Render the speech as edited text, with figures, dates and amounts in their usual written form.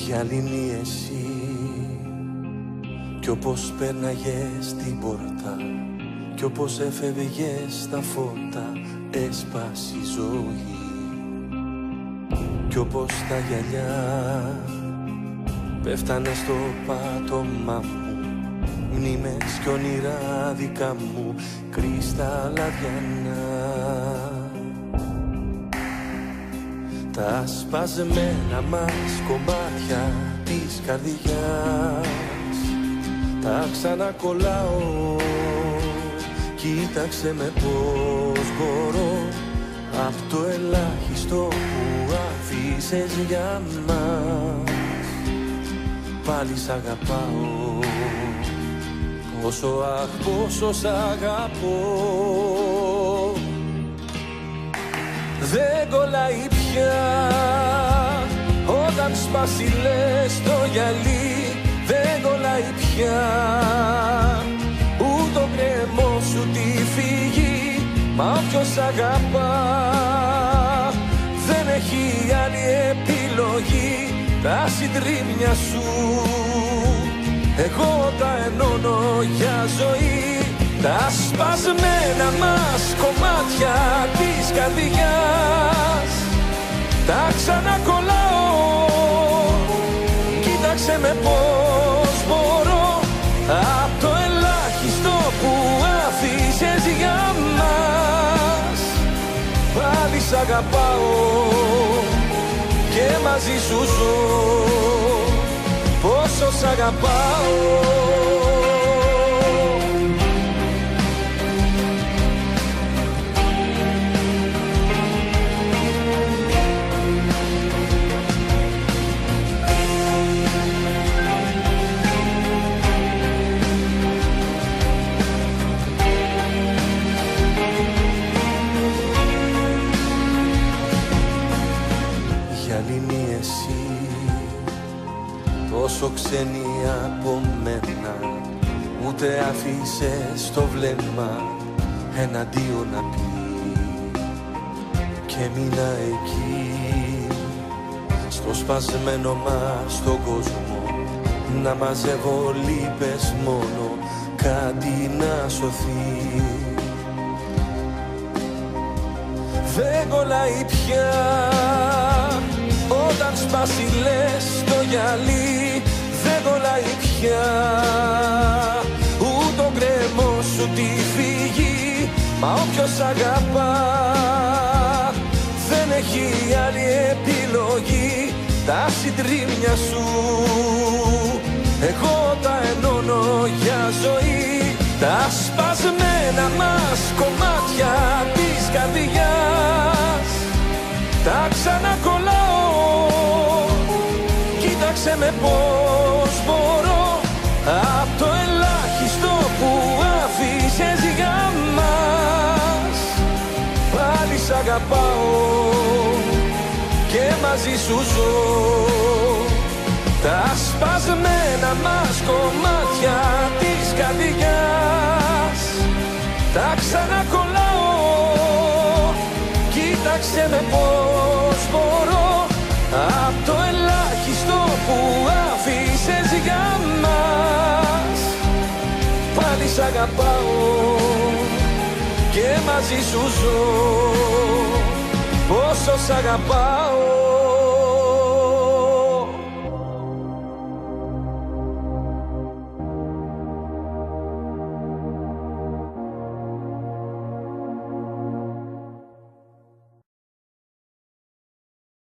γυαλινή εσύ, κι όπως πέρναγες την πόρτα, κι όπως έφευγες στα φώτα, έσπασε η ζωή. Κι όπως τα γυαλιά πέφτανε στο πάτωμά μου, μνήμες κι όνειρα δικά μου, κρυσταλλαδιανά. Τα σπασμένα μας κομμάτια της καρδιάς τα ξανακολλάω. Κοίταξε με πως μπορώ, απ' το ελάχιστο που άφησες για μας, πάλι σ' αγαπάω. Πόσο αχ, πόσο σ' αγαπώ. Δεν κολλάει πια όταν σπάσει λες το γυαλί. Δεν κολλάει πια ούτε ο κρέμος σου τη φύγει. Μα όποιος αγαπά δεν έχει άλλη επιλογή. Τα συντρίμμια σου εγώ τα ενώνω για ζωή. Τα σπασμένα μας κομμάτια της καρδιάς τα ξανακολλάω. Κοίταξε με πως μπορώ, απ' το ελάχιστο που άφησες για μας, πάλι σ' αγαπάω και μαζί σου ζω. Πόσο σ' αγαπάω. Γυαλινή εσύ, τόσο ξένη από μένα, ούτε άφησες το βλέμμα εναντίον να πει. Και μείνα εκεί, στο σπασμένο μας τον κόσμο, να μαζεύω λύπες μόνο, κάτι να σωθεί. Δεν κολλάει πια όταν σπάσει λες το γυαλί. Δεν κολλάει πια ούτε ο κρέμος σου τη φύγει. Μα όποιος αγαπά δεν έχει άλλη επιλογή. Τα συντρίμμια σου εγώ τα ενώνω για ζωή. Τα σπασμένα μας κομμάτια της καρδιάς τα ξανακολλάω. Κοίταξε με πως μπορώ, απ' το ελάχιστο που άφησες για μας, πάλι σ' αγαπάω και μαζί σου ζω. Τα σπασμένα μας κομμάτια της καρδιάς τα ξανακολλάω. Κοίταξε με πως μπορώ, απ' το ελάχιστο που άφησες για μας, πάλι σ' αγαπάω και μαζί σου ζω. Πόσο σ' αγαπάω.